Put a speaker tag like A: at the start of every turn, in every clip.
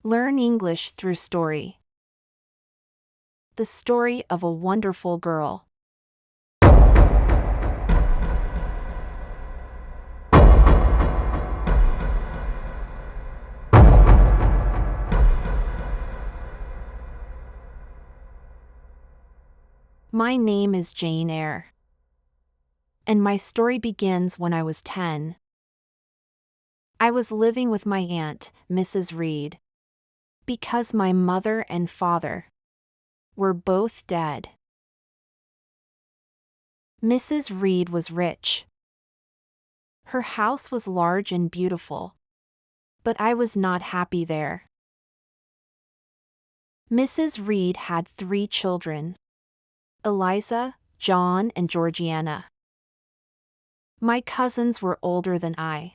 A: Learn English through story. The story of a wonderful girl. My name is Jane Eyre, and my story begins when I was 10. I was living with my aunt, Mrs. Reed, because my mother and father were both dead. Mrs. Reed was rich. Her house was large and beautiful, but I was not happy there. Mrs. Reed had 3 children: Eliza, John, and Georgiana. My cousins were older than I.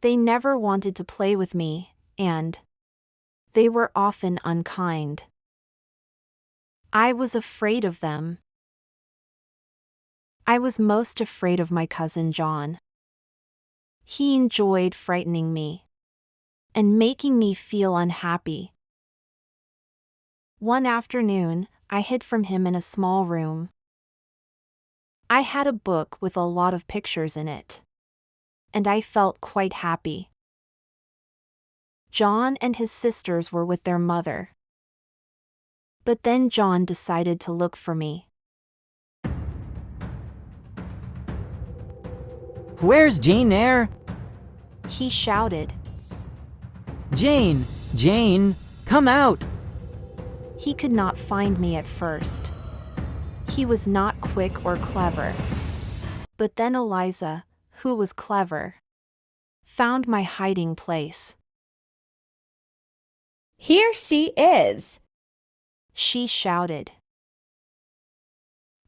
A: They never wanted to play with me, and they were often unkind. I was afraid of them. I was most afraid of my cousin John. He enjoyed frightening me and making me feel unhappy. One afternoon, I hid from him in a small room. I had a book with a lot of pictures in it, and I felt quite happy. John and his sisters were with their mother. But then John decided to look for me.
B: "Where's Jane Eyre?"
A: He shouted.
B: "Jane, Jane, come out!"
A: He could not find me at first. He was not quick or clever. But then Eliza, who was clever, found my hiding place.
C: "Here she is!"
A: She shouted.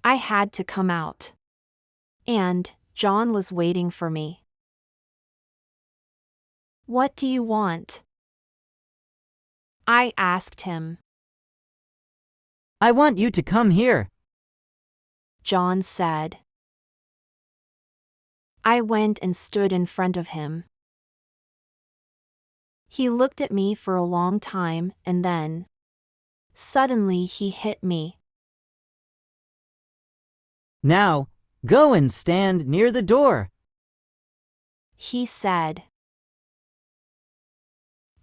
A: I had to come out. And John was waiting for me. "What do you want?" I asked him.
B: "I want you to come here."
A: John said. I went and stood in front of him. He looked at me for a long time and then, suddenly he hit me.
B: "Now, go and stand near the door,"
A: he said.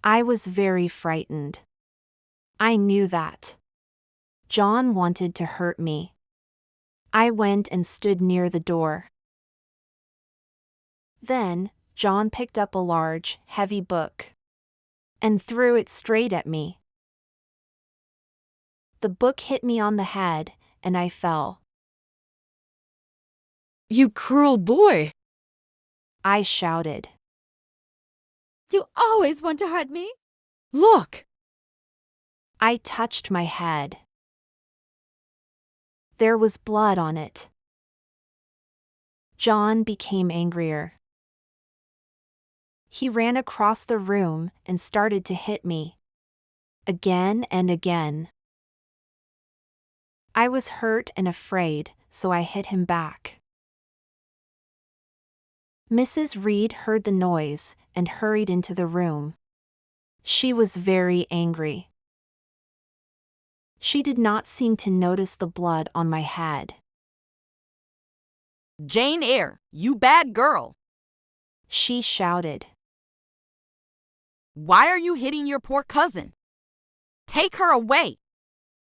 A: I was very frightened. I knew that John wanted to hurt me. I went and stood near the door. Then, John picked up a large, heavy book and threw it straight at me. The book hit me on the head, and I fell.
D: "You cruel boy!"
A: I shouted.
E: "You always want to hurt me!"
D: "Look!"
A: I touched my head. There was blood on it. John became angrier. He ran across the room and started to hit me. Again and again. I was hurt and afraid, so I hit him back. Mrs. Reed heard the noise and hurried into the room. She was very angry. She did not seem to notice the blood on my head.
F: "Jane Eyre, you bad girl!"
A: She shouted.
F: "Why are you hitting your poor cousin? Take her away!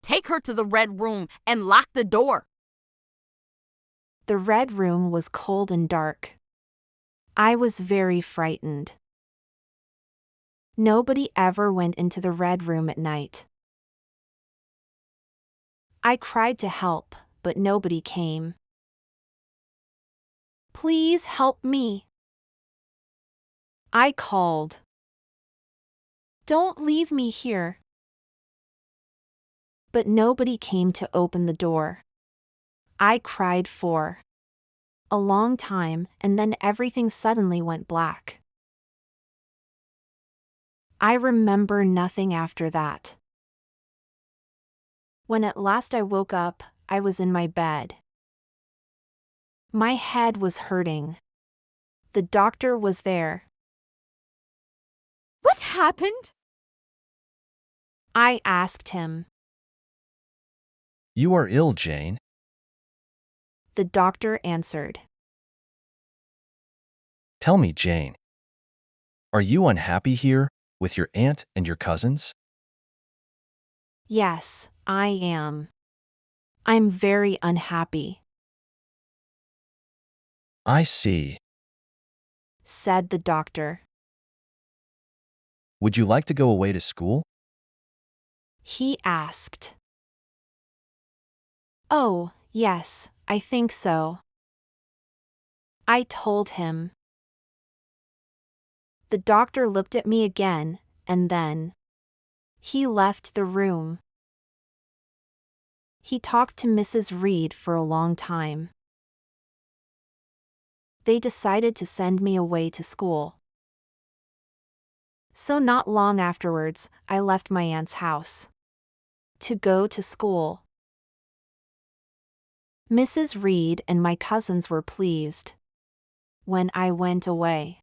F: Take her to the red room and lock the door!"
A: The red room was cold and dark. I was very frightened. Nobody ever went into the red room at night. I cried to help, but nobody came. "Please help me," I called. "Don't leave me here." But nobody came to open the door. I cried for a long time, and then everything suddenly went black. I remember nothing after that. When at last I woke up, I was in my bed. My head was hurting. The doctor was there.
E: "What happened?"
A: I asked him.
G: You are ill, Jane.
A: The doctor answered.
G: Tell me, Jane. Are you unhappy here with your aunt and your cousins?
A: Yes, I am. I'm very unhappy,
G: I see.
A: said the doctor.
G: Would you like to go away to school?
A: He asked. Oh, yes, I think so. I told him. The doctor looked at me again, and then he left the room. He talked to Mrs. Reed for a long time. They decided to send me away to school. So not long afterwards, I left my aunt's house to go to school. Mrs. Reed and my cousins were pleased when I went away.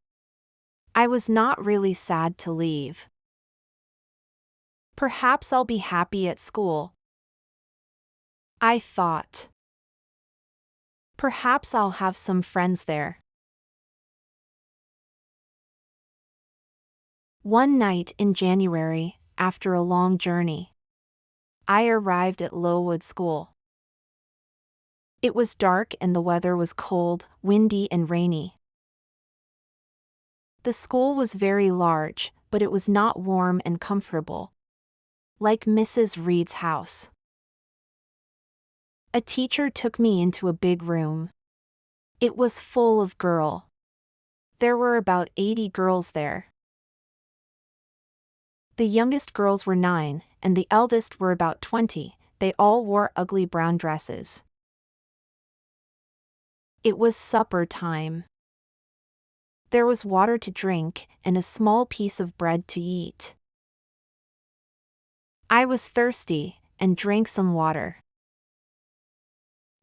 A: I was not really sad to leave. Perhaps I'll be happy at school, I thought. Perhaps I'll have some friends there. One night in January, after a long journey, I arrived at Lowood School. It was dark and the weather was cold, windy and rainy. The school was very large, but it was not warm and comfortable, like Mrs. Reed's house. A teacher took me into a big room. It was full of girls. There were about 80 girls there. The youngest girls were 9, and the eldest were about 20. They all wore ugly brown dresses. It was supper time. There was water to drink and a small piece of bread to eat. I was thirsty and drank some water.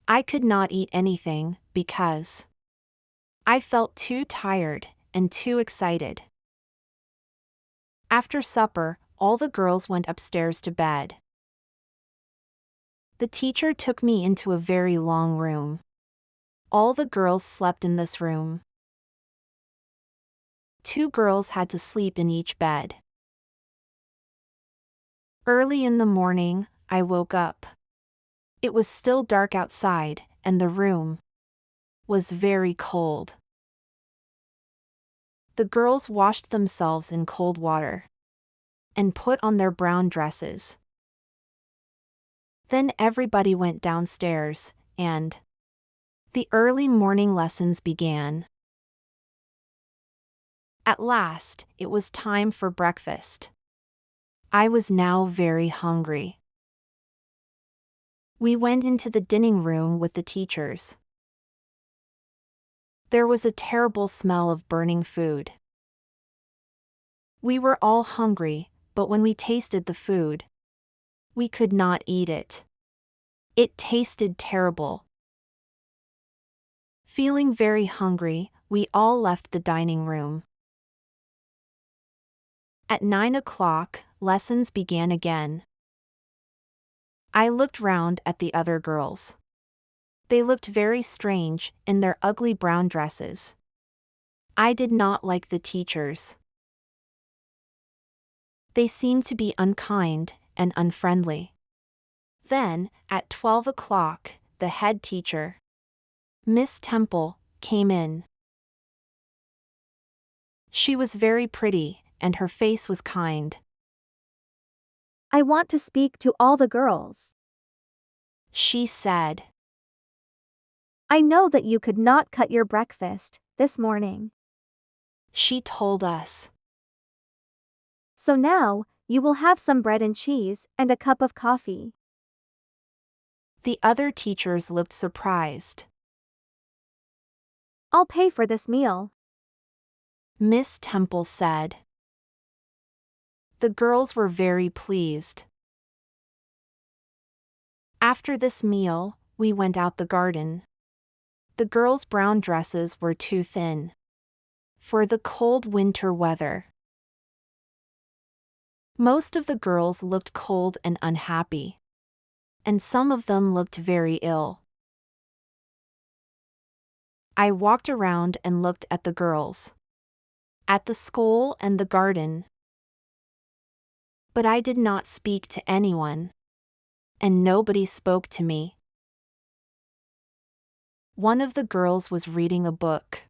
A: I could not eat anything because I felt too tired and too excited. After supper, all the girls went upstairs to bed. The teacher took me into a very long room. All the girls slept in this room. 2 girls had to sleep in each bed. Early in the morning, I woke up. It was still dark outside, and the room was very cold. The girls washed themselves in cold water and put on their brown dresses. Then everybody went downstairs, and the early morning lessons began. At last, it was time for breakfast. I was now very hungry. We went into the dining room with the teachers. There was a terrible smell of burning food. We were all hungry, but when we tasted the food, we could not eat it. It tasted terrible. Feeling very hungry, we all left the dining room. At 9 o'clock, lessons began again. I looked round at the other girls. They looked very strange in their ugly brown dresses. I did not like the teachers. They seemed to be unkind and unfriendly. Then, at 12 o'clock, the head teacher, Miss Temple, came in. She was very pretty, and her face was kind.
C: I want to speak to all the girls.
A: She said.
C: I know that you could not cut your breakfast this morning.
A: She told us.
C: So now, you will have some bread and cheese and a cup of coffee.
A: The other teachers looked surprised.
C: I'll pay for this meal.
A: Miss Temple said. The girls were very pleased. After this meal, we went out the garden. The girls' brown dresses were too thin for the cold winter weather. Most of the girls looked cold and unhappy, and some of them looked very ill. I walked around and looked at the girls, at the school and the garden. But I did not speak to anyone, and nobody spoke to me. One of the girls was reading a book.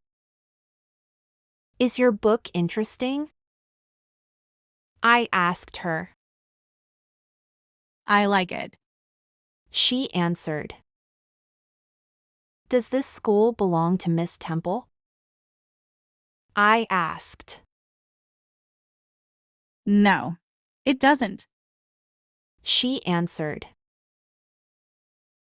A: "Is your book interesting?" I asked her.
H: I like it.
A: She answered. "Does this school belong to Miss Temple?" I asked.
H: No, it doesn't.
A: She answered.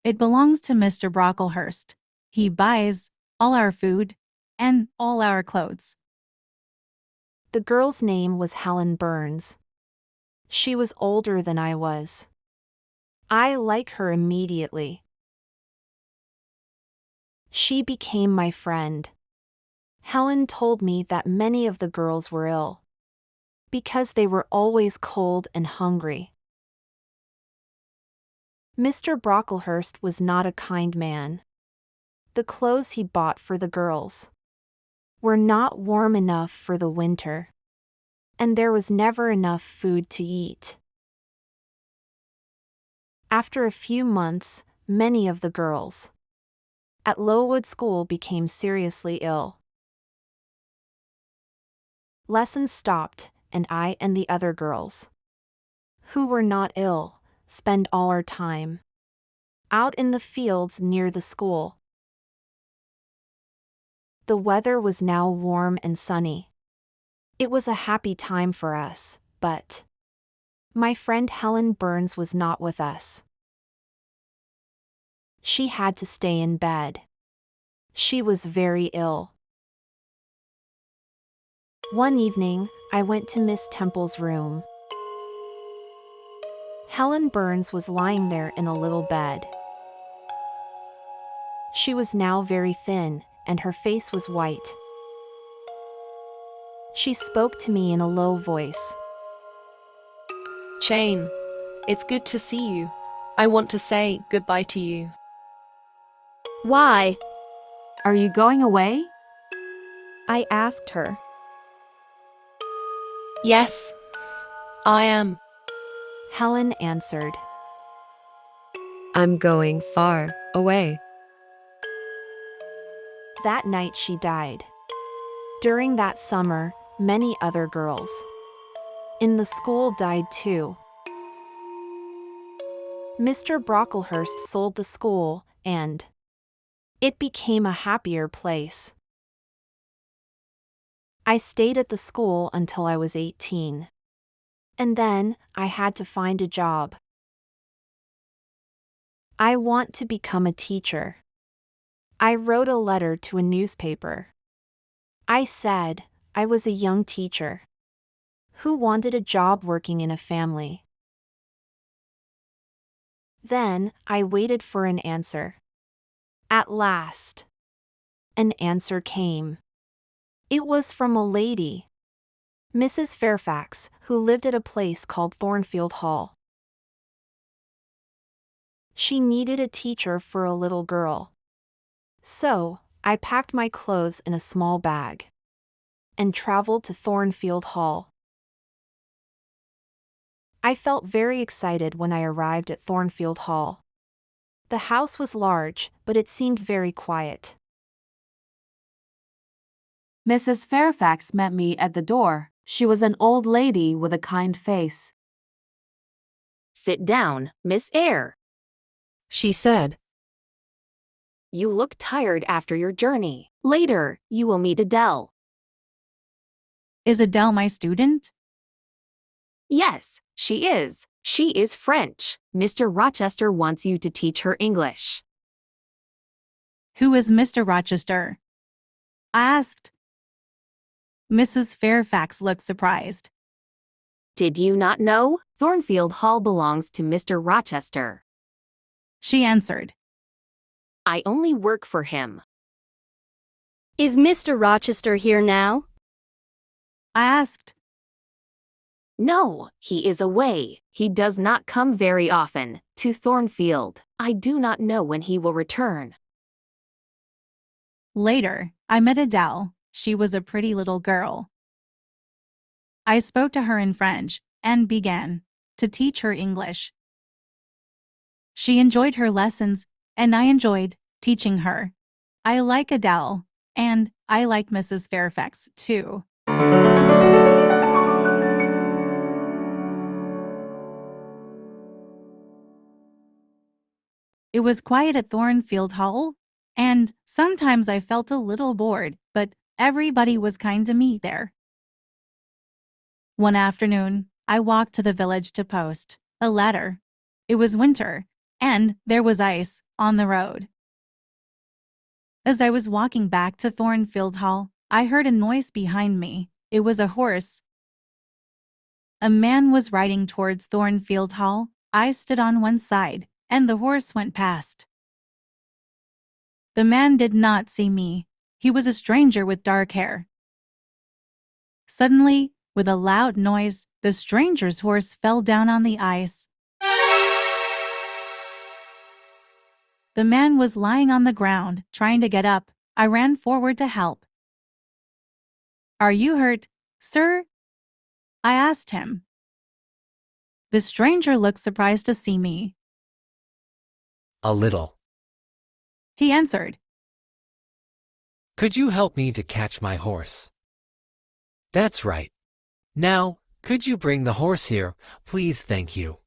H: It belongs to Mr. Brocklehurst. He buys all our food and all our clothes.
A: The girl's name was Helen Burns. She was older than I was. I liked her immediately. She became my friend. Helen told me that many of the girls were ill because they were always cold and hungry. Mr. Brocklehurst was not a kind man. The clothes he bought for the girls were not warm enough for the winter, and there was never enough food to eat. After a few months, many of the girls at Lowood School became seriously ill. Lessons stopped, and I and the other girls, who were not ill, spent all our time out in the fields near the school. The weather was now warm and sunny. It was a happy time for us, but my friend Helen Burns was not with us. She had to stay in bed. She was very ill. One evening, I went to Miss Temple's room. Helen Burns was lying there in a little bed. She was now very thin, and her face was white. She spoke to me in a low voice.
I: "Jane, it's good to see you. I want to say goodbye to you."
E: Why?
C: Are you going away?
E: I asked her.
I: "Yes, I am."
A: Helen answered.
J: I'm going far away.
A: That night she died. During that summer, many other girls in the school died too. Mr. Brocklehurst sold the school, and it became a happier place. I stayed at the school until I was 18. And then, I had to find a job. I want to become a teacher. I wrote a letter to a newspaper. I said I was a young teacher who wanted a job working in a family. Then, I waited for an answer. At last, an answer came. It was from a lady, Mrs. Fairfax, who lived at a place called Thornfield Hall. She needed a teacher for a little girl. So, I packed my clothes in a small bag and traveled to Thornfield Hall. I felt very excited when I arrived at Thornfield Hall. The house was large, but it seemed very quiet.
C: Mrs. Fairfax met me at the door. She was an old lady with a kind face.
K: "Sit down, Miss Eyre,"
D: she said.
K: "You look tired after your journey. Later, you will meet Adele."
H: Is Adele my student?
K: "Yes, she is. She is French. Mr. Rochester wants you to teach her English."
H: Who is Mr. Rochester? I asked. Mrs. Fairfax looked surprised.
K: "Did you not know? Thornfield Hall belongs to Mr. Rochester."
H: She answered.
K: "I only work for him."
E: Is Mr. Rochester here now?
H: I asked.
K: No, he is away. He does not come very often to Thornfield. I do not know when he will return.
H: Later, I met Adele. She was a pretty little girl. I spoke to her in French and began to teach her English. She enjoyed her lessons, and I enjoyed teaching her. I like Adele, and I like Mrs. Fairfax, too. It was quiet at Thornfield Hall, and sometimes I felt a little bored, but everybody was kind to me there. One afternoon, I walked to the village to post a letter. It was winter, and there was ice on the road. As I was walking back to Thornfield Hall, I heard a noise behind me. It was a horse. A man was riding towards Thornfield Hall. I stood on one side, and the horse went past. The man did not see me. He was a stranger with dark hair. Suddenly, with a loud noise, the stranger's horse fell down on the ice. The man was lying on the ground, trying to get up. I ran forward to help. "Are you hurt, sir?" I asked him. The stranger looked surprised to see me.
L: "A little,"
H: he answered.
L: "Could you help me to catch my horse?" "That's right. Now, could you bring the horse here, please? Thank you."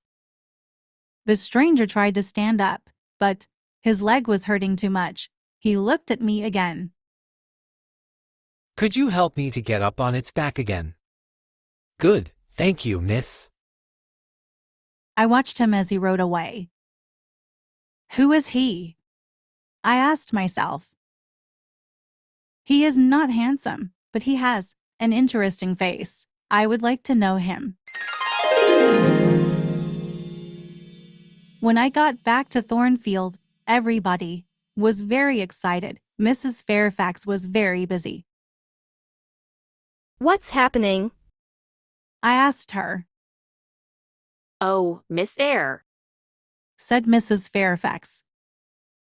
H: The stranger tried to stand up, but his leg was hurting too much. He looked at me again.
L: "Could you help me to get up on its back again?" "Good, thank you, miss."
H: I watched him as he rode away. Who is he? I asked myself. He is not handsome, but he has an interesting face. I would like to know him. When I got back to Thornfield, everybody was very excited. Mrs. Fairfax was very busy.
C: What's happening?
H: I asked her.
K: Oh, Miss Eyre,
H: Said Mrs. Fairfax.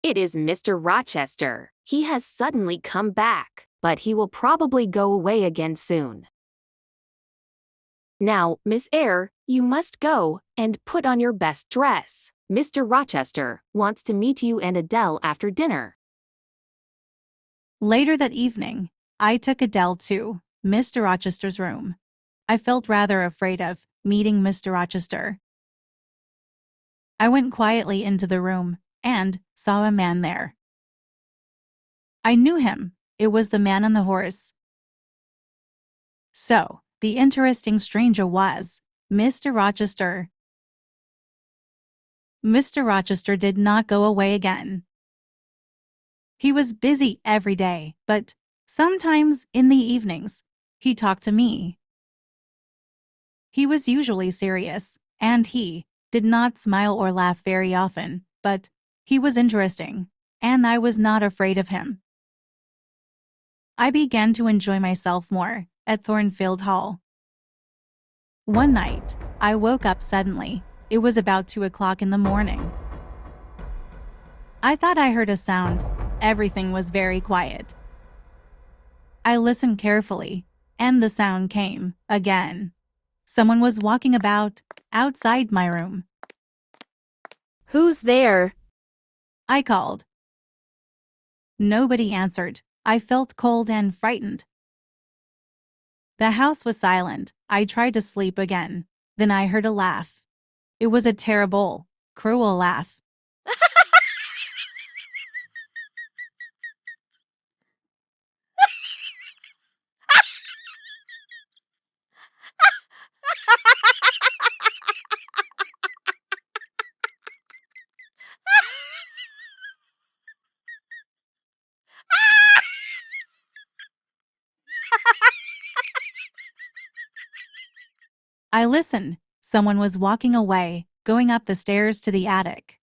K: it is Mr. Rochester. He has suddenly come back, but he will probably go away again soon. Now, Miss Eyre, you must go and put on your best dress. Mr. Rochester wants to meet you and Adele after dinner.
H: Later that evening, I took Adele to Mr. Rochester's room. I felt rather afraid of meeting Mr. Rochester. I went quietly into the room and saw a man there. I knew him. It was the man on the horse. So, the interesting stranger was Mr. Rochester. Mr. Rochester did not go away again. He was busy every day, but sometimes in the evenings, he talked to me. He was usually serious, and he did not smile or laugh very often, but he was interesting, and I was not afraid of him. I began to enjoy myself more at Thornfield Hall. One night, I woke up suddenly. It was about 2 o'clock in the morning. I thought I heard a sound. Everything was very quiet. I listened carefully, and the sound came again. Someone was walking about outside my room.
C: Who's there?
H: I called. Nobody answered. I felt cold and frightened. The house was silent. I tried to sleep again. Then I heard a laugh. It was a terrible, cruel laugh. I listened. Someone was walking away, going up the stairs to the attic.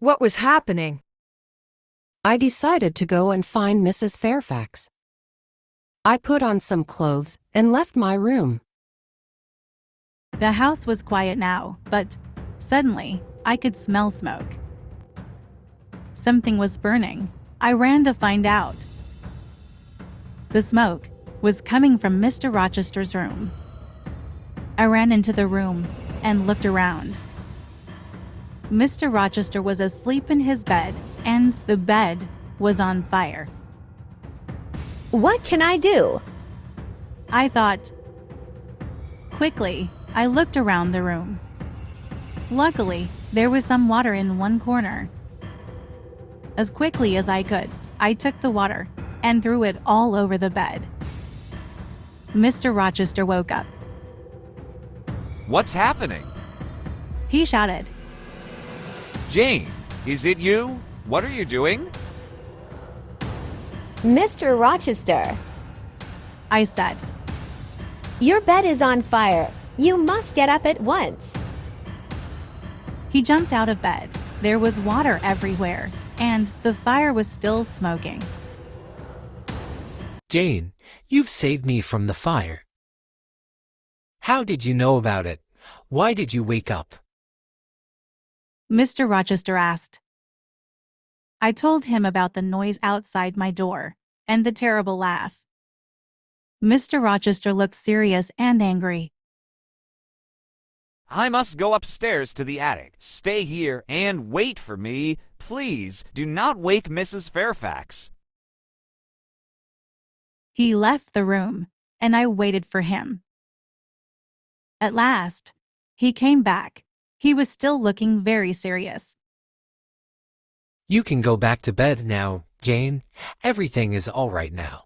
J: What was happening?
D: I decided to go and find Mrs. Fairfax. I put on some clothes and left my room.
H: The house was quiet now, but suddenly I could smell smoke. Something was burning. I ran to find out. The smoke was coming from Mr. Rochester's room. I ran into the room and looked around. Mr. Rochester was asleep in his bed, and the bed was on fire.
C: What can I do?
H: I thought. Quickly, I looked around the room. Luckily, there was some water in one corner. As quickly as I could, I took the water and threw it all over the bed. Mr. Rochester woke up.
M: What's happening?
H: He shouted.
M: Jane, is it you? What are you doing?
C: Mr. Rochester,
H: I said.
C: your bed is on fire. You must get up at once.
H: He jumped out of bed. There was water everywhere, and the fire was still smoking.
L: Jane, you've saved me from the fire. How did you know about it? Why did you wake up?
H: Mr. Rochester asked. I told him about the noise outside my door and the terrible laugh. Mr. Rochester looked serious and angry.
M: I must go upstairs to the attic. Stay here and wait for me. Please do not wake Mrs. Fairfax.
H: He left the room, and I waited for him. At last, he came back. He was still looking very serious.
L: You can go back to bed now, Jane. Everything is all right now.